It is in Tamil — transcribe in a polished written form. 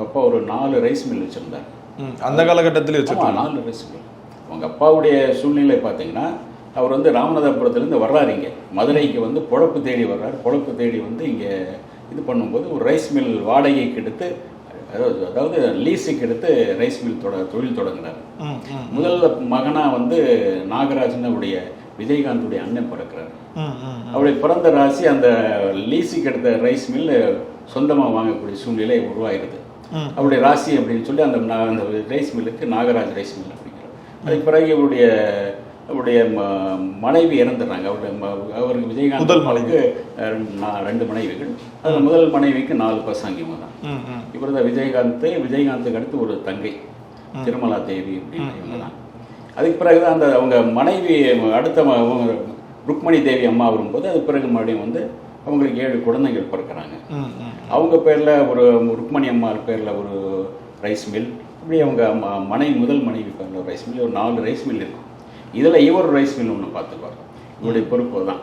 அப்பா ஒரு 4 ரைஸ் மில் வச்சுருந்தார். அந்த காலகட்டத்தில் வச்சுருந்தாங்க. 4 ரைஸ் மில். அவங்க அப்பாவுடைய சூழ்நிலை பார்த்தீங்கன்னா, அவர் வந்து ராமநாதபுரத்துலேருந்து வர்றாரு இங்கே மதுரைக்கு வந்து பொழப்பு தேடி வர்றாரு. பொழப்பு தேடி வந்து இங்கே இது பண்ணும்போது ஒரு ரைஸ் மில் வாடகைக்கு எடுத்து, அதாவது லீஸுக்கு எடுத்து ரைஸ் மில் தொழில் தொடங்கினார். முதல்ல மகனாக வந்து நாகராஜன் அவருடைய விஜயகாந்துடைய அண்ணன் பிறக்கிறார். அவருடைய பிறந்த ராசி அந்த லீஸுக்கு எடுத்த ரைஸ் மில் சொந்தமாக வாங்கக்கூடிய சூழ்நிலை உருவாகிறது. அவருடைய ராசி அப்படின்னு சொல்லி அந்த ரைஸ் மில்லுக்கு நாகராஜ் ரைஸ் மில் அப்படிங்கிறார். அதுக்கு பிறகு அவருடைய மனைவி இறந்துடுறாங்க. அவருக்கு விஜயகாந்துக்கு 2 மனைவிகள். அதில் முதல் மனைவிக்கு 4 பசங்க தான். இவர் தான் விஜயகாந்துக்கு அடுத்து ஒரு தங்கை திருமலா தேவி அப்படின்னு இவங்க தான். அதுக்கு பிறகு தான் அவங்க மனைவி அடுத்த ருக்மணி தேவி அம்மா வரும்போது அது பிறகு மறுபடியும் வந்து அவங்களுக்கு 7 குழந்தைகள் பிறக்கிறாங்க. அவங்க பேரில் ஒரு ருக்மணி அம்மா பேரில் ஒரு ரைஸ் மில், இப்படி அவங்க முதல் மனைவி பேரில் ஒரு ரைஸ் மில், ஒரு 4 ரைஸ் மில் இருக்கும். இதில் இவர் ரைஸ் மில் ஒன்று பார்த்துக்குவார். இவருடைய பொறுப்பு தான்.